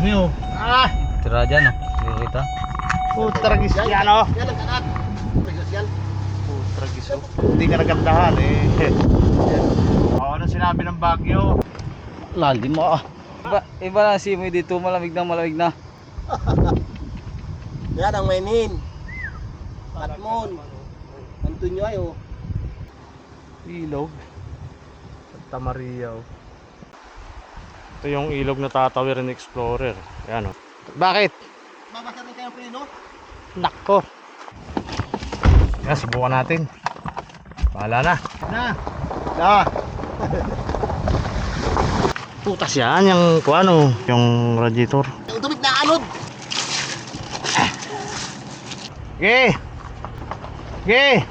dami oh. Ah! Tira dyan, oh. Hindi kita. Tragis yan oh. Yan ang kanak. Tragis yan. Tragis oh. Hindi ka nagandahan eh. Ano sinabi ng Bagyo? Lalim mo ah. Iba na simoy dito, malamig na. Yan ang mainin. Patmon. Antonio ay oh. Ilog. Santa Maria oh. Ito yung ilog na tatawir ng Explorer. Ayan oh. Bakit? Babasa rin kayong preno? Nako. Yan, subukan natin. Bahala na. Na. Putas yan, yung kuano, yung radiator. Yung tubig na anod. Okay. Okay.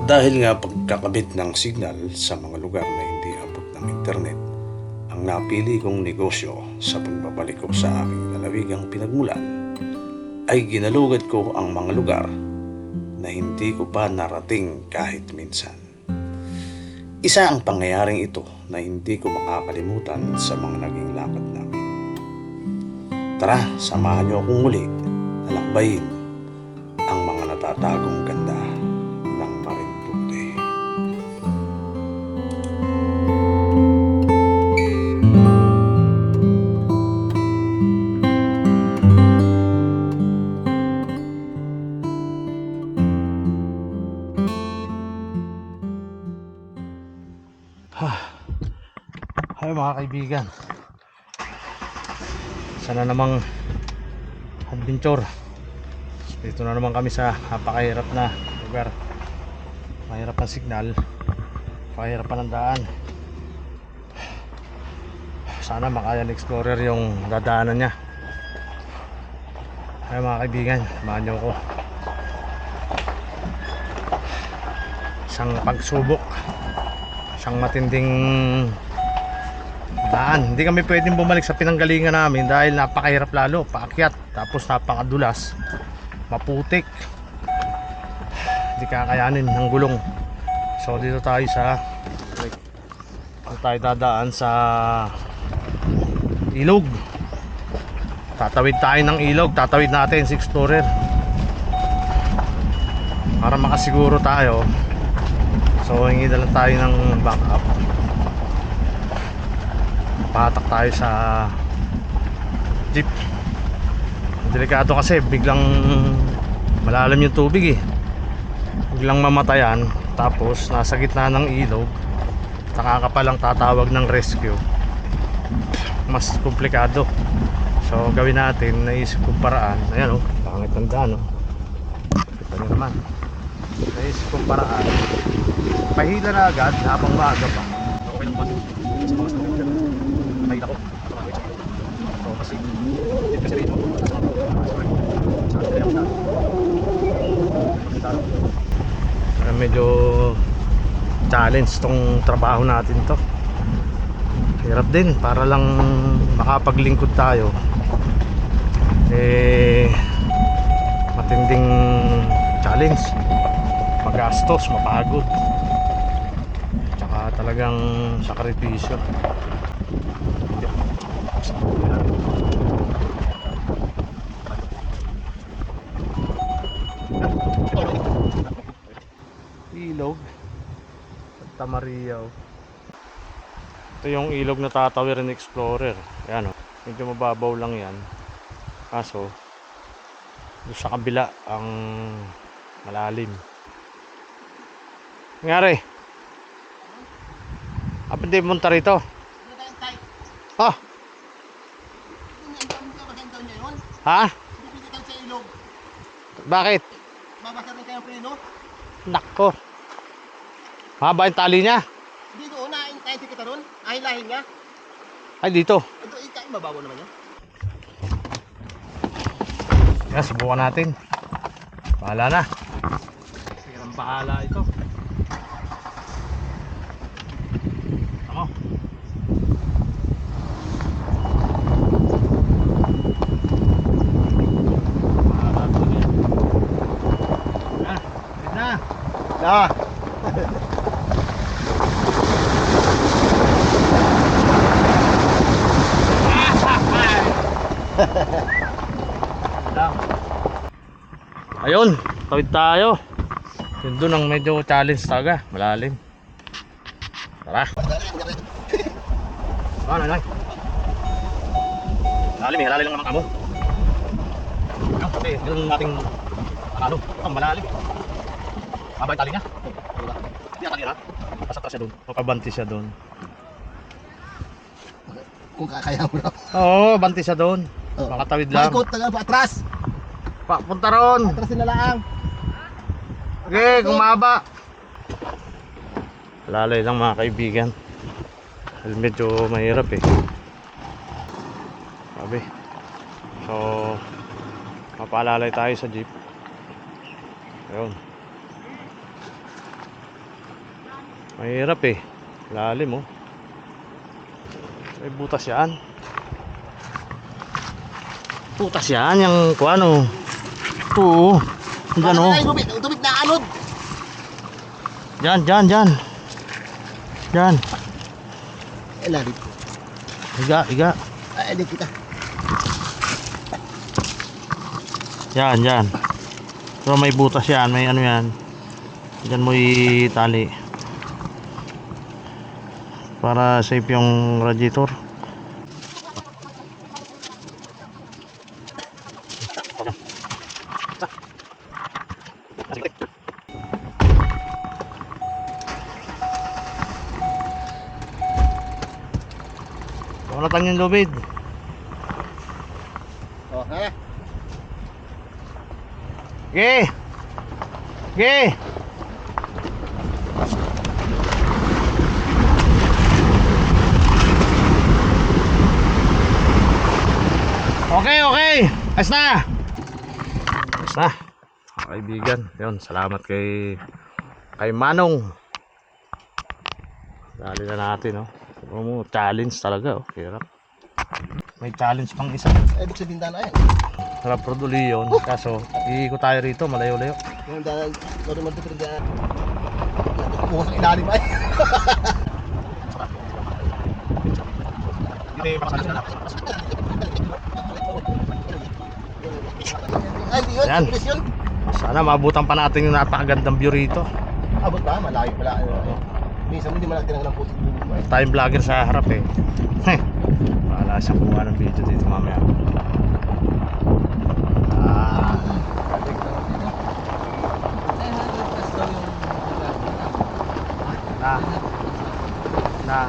Dahil nga pagkakabit ng signal sa mga lugar na hindi abot ng internet, ang napili kong negosyo sa pagbabalik ko sa aking lalawigang pinagmulan ay ginalugad ko ang mga lugar na hindi ko pa narating kahit minsan. Isa ang pangyayaring ito na hindi ko makakalimutan sa mga naging lakad namin. Tara, samahan niyo akong muli na lakbayin ang mga natatagong ganda ng Marinduque. Ay mga kaibigan, sana namang adventure. Dito na naman kami sa napakahirap na lugar. Mahirap ang signal, mahirap pa ng daan. Sana makaya ng Explorer yung dadaanan niya. Ay mga kaibigan, samahan niyo ako. Isang pagsubok, isang matinding daan. Hindi kami pwedeng bumalik sa pinanggalingan namin dahil napakahirap lalo, paakyat, tapos napakadulas, maputik, hindi kakayanin ng gulong. So dito tayo tayo dadaan sa ilog. Tatawid tayo ng ilog, tatawid natin si Explorer para makasiguro tayo. So hingi na lang tayo ng backup. Patak tayo sa jeep. Delikado kasi biglang malalim yung tubig eh. Biglang mamatayan, tapos nasa gitna ng ilog, saka ka palang tatawag ng rescue. Mas komplikado. So gawin natin, naisip kong paraan. Ayan oh, pangit ng daan oh. Kita nyo naman. Naisip kong paraan, pahila na agad habang maaga pa. Okay lang ba? Ay nako. So kasi dito kasi rito. Medyo challenge tong trabaho natin to. Hirap din para lang makapaglingkod tayo. Matinding challenge. Magastos, mapagod. Tsaka talagang sakripisyo. Ilog Santa Maria oh. Ito yung ilog na tatawir ng Explorer. Ayan oh. Medyo mababaw lang yan, kaso doon sa kabila ang malalim. Nangyari? Hindi munta rito. Ah. Ha? Bakit? Babasa rin kayong preno? Nako. Haba yung tali niya. Dito na tayo si kita ron. Ay lahin niya. Ay dito. Ito ikain mababaw naman yan. Yan, subukan natin. Bahala na. Ang bahala ito. Tama. Bahala ito yan. Ah, wait na. Na. Ayun, tawid tayo. Yun doon ang medyo challenge talaga, malalim. Tara. Ah, nanay. Malalim eh, malalim lang ang amo. Okay, yun ang ating ano, malalim. Mabay tali niya. Hindi tali na. Pasok siya doon. Makabanti siya doon. Kung kakaya mo na. Oo, banti siya doon. Oh. Makatawid lang. Maikot, taga atras. Punta ron. Atrasin na lang. Okay, kung mahaba. Lalay lang mga kaibigan. Medyo mahirap eh. Sabi. So, mapalalay tayo sa jeep. Ayun. Mahirap eh. Lalim oh. May butas yan. Butas yan, yung kung ano. Oo. Diyan oh. Tubig na anod. Diyan. Diyan. Lalit. Higa. Ay, di kita. Yan. So may butas yan, may ano yan. Diyan mo itali. Para safe yung radiator. Wala yung lubid. Oh, ha? Okay. Okay. Ayos na. Kaibigan, yun, salamat kay Manong. Dali na natin, oh. Challenge talaga, oh. Hirap. May challenge pang isa. Ay, ibig sabihin daan na yan. Sarap Roduli yun. Kaso, iikot tayo rito, malayo-layo. Yung daan, sorry man dito daan. Bukas ang ilalim ay. Ay, di yun, Yan. bilis yun. Sana mabutan pa natin yung napakagandang view rito. Abot ba? Malayo pala. Minsan mo hindi mo lang tinanong ng putik. Time vlogger sa harap eh. Wala siyang kuha ng video dito mamaya. Na.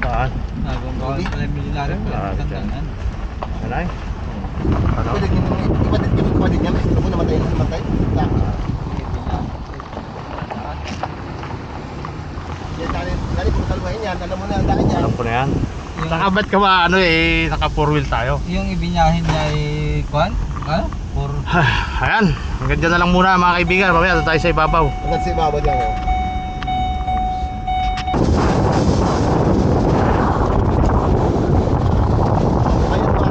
Saan? Nagunggawan pala yung milyonaryo. Dyan. Anay? Ano? Pwede din yan. Gusto mo namatay. Yan, dali kung salwahin yan. Alam mo na ang daan yan. Alam ko na yan. Nakabat ka ba ano eh, naka 4 wheel tayo. Yung ibinyahin niya ay kuan? Ano? Ayan, hanggang dyan na lang muna mga kaibigan. Mamaya doon tayo sa ibabaw. Hanggang si Baba dyan. Oh. Ayun pa.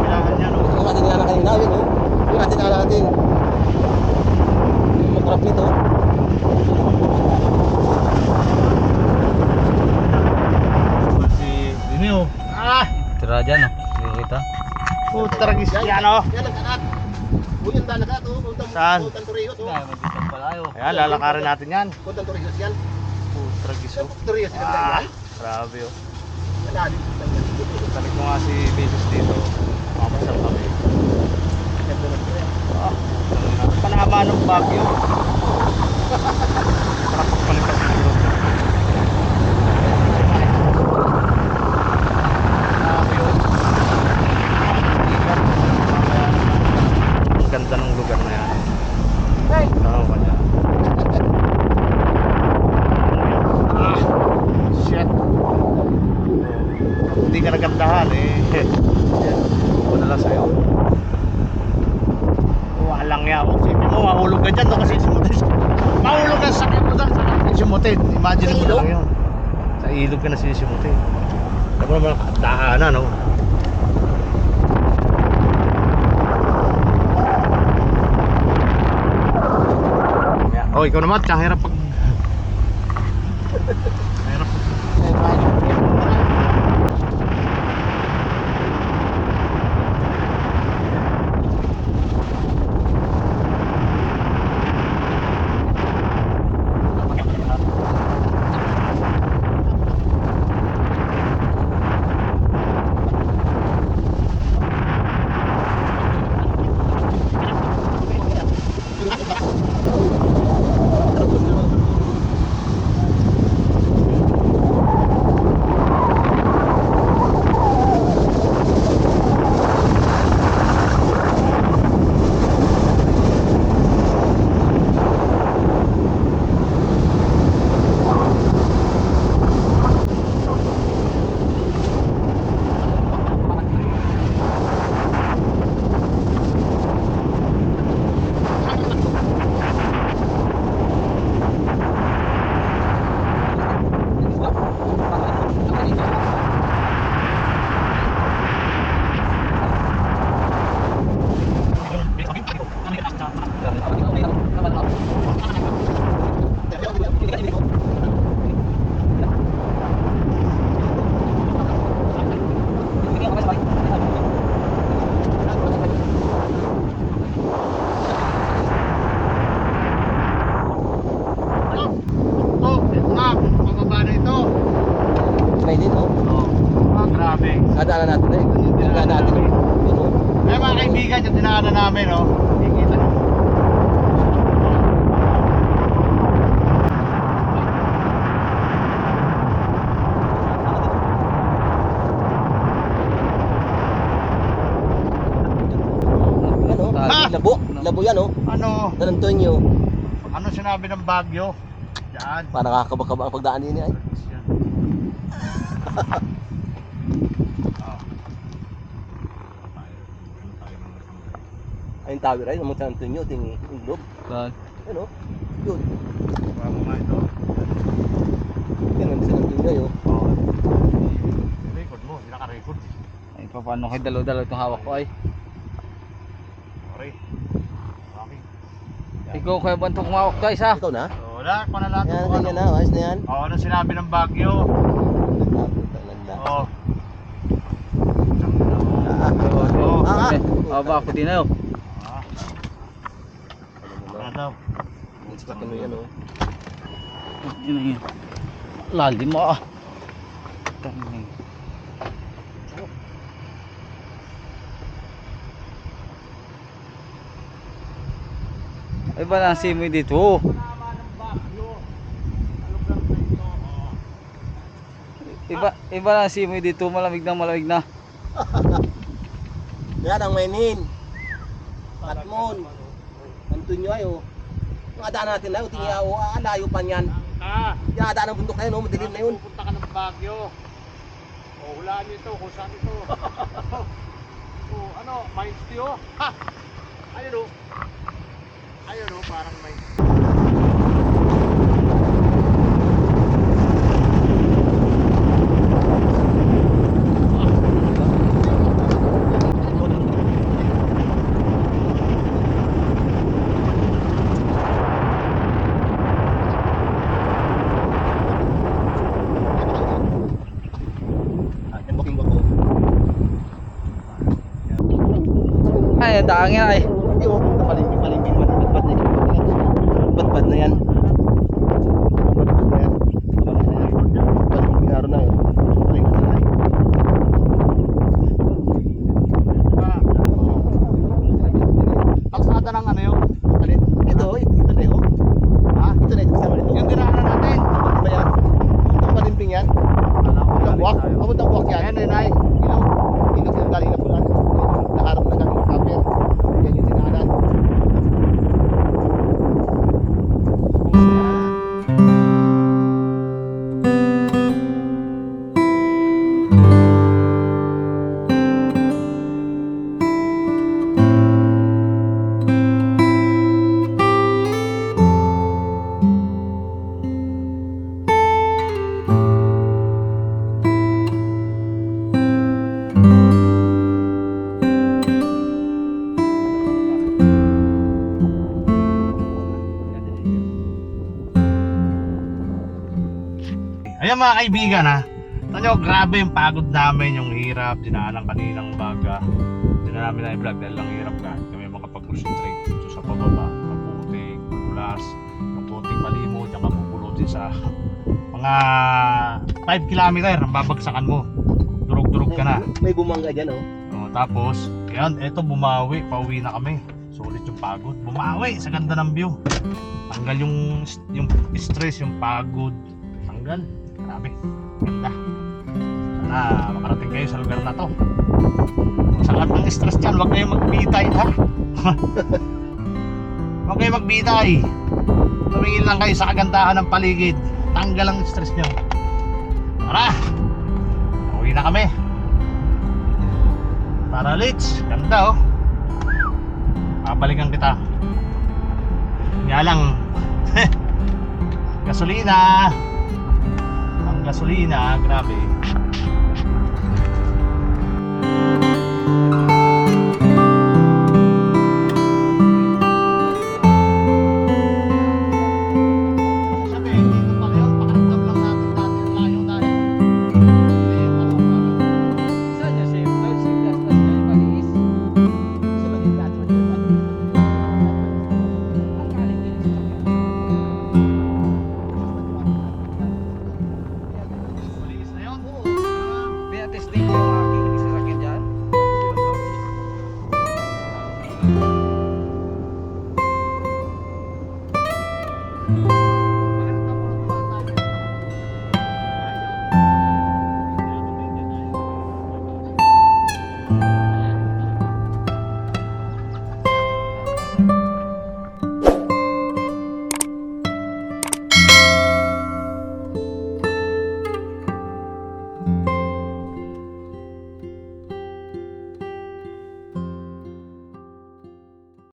Kailangan yan oh. Yung ating nana kanina, yun oh. Yung ating nana natin. Yung trap nito. Si Dini oh. Tira dyan, no? Hindi kita. Putragis yan oh. Yan ang kanak. Uy, ang dalaga to. Saan? Puntang Torrijos oh. Dahil magkita pala yun. Ayan, lalakarin natin yan. Puntang Torrijos yan. Putragis oh. Torrijos yan. Grabe oh. Malalim. Sabi ko nga si Beses dito, mamasyal kami. Panama ng Baguio. Para pagpalipas ng road. Ang ganda ng lugar na yan. Oo, kanya. Shit. Hindi ka nagandahan eh. Wala lang sa'yo. Walang yaw. Sipin mo, mahulog ka dyan. No? Kasi simutin. Mahulog ka sa sakit mo dyan. Simutin. Imagine mo na lang yun. Sa ilog ka na sisimutin. Sabi mo naman, daanan, no? Oh, ikaw naman, kahirap pag... Kahirap pag... May din, oh. Grabe. Nadaanan natin na eh. Dinadaanan natin eh. Yun, oh. Kaya mga kaibigan, yung dinaanan namin, no? Kikita nyo. Yan, oh. Ah! Labo. Labo yan, oh. Ano? San Antonio. Ano sinabi ng Baguio? Yan. Para nakakabakaba ang pagdaan din ay. Yan. Ayun tower ay, yung San Antonio, ting indog. Saan? Yan, oh. Yun. Bago nga ito. Yan ang San Antonio, oh. Oo. Record mo, hindi naka-record. Ay, paano kayo dalaw-dalaw itong hawak ko ay? Okay. Okay. Ikaw kaya ba itong kumawak guys ha? Ikaw na? So, wala, kung na lahat Yan, kung ganyan na. Ayos na yan. Oo, ano sinabi ng Baguio? Landa. Oo. Ah, Aba ako din ayo. Ano daw? Expect mo yan, oh. Yun na yun. Lalim mo ah. Tangin. Ay balansin mo dito. Ibalansin mo dito, malamig na. Yan ang mainin. Patmon. Antonio ay, oh. Mga daan natin na, tingin ako, layo pa niyan. Yung daan ng bundok na yun, oh, madilim na yun. Pupunta ka ng Baguio. O, hulaan nyo ito, kung saan ito. O, ano, Mines Tio? Ha! Ayun o. Ayun o, parang may... Ay, dangin ay. Hindi, oh. Palingking. Bat-bat na yan. Bat-bat na yan. Bat-bat na yan. Bat-bat na yan. Bat-bat na yan. Palingking na yan. yan. Ayan yun ay. Ilaw. Ilaw sila galing na bulan. Naharap na galing copper. Yan yung dinaanan. Ayan mga kaibigan ha. Tanyo, grabe yung pagod namin, yung hirap, dinaanan kaninang umaga. Hindi na namin na-vlog dahil lang hirap ka. Kami makapag-concentrate dito sa pababa, maputik, magulas, yung putik malimot, yung mapupulutin sa mga 5 kilometer ang babagsakan mo. Durog-durog ka na. May bumangga dyan, oh. Tapos, yan, eto bumawi, pauwi na kami. Sulit yung pagod. Bumawi sa ganda ng view. Tanggal yung stress, yung pagod. Tanggal. Grabe. Ganda. Sana makarating kayo sa lugar na to. Sa lahat ng stress dyan, huwag kayong magbitay ha. Huwag kayong magbitay. Tumingin lang kayo sa kagandahan ng paligid. Tanggal ang stress nyo. Tara! Uwi na kami. Tara Litz, ganda oh. Babalikan kita. Kaya lang gasolina. Ang gasolina, grabe.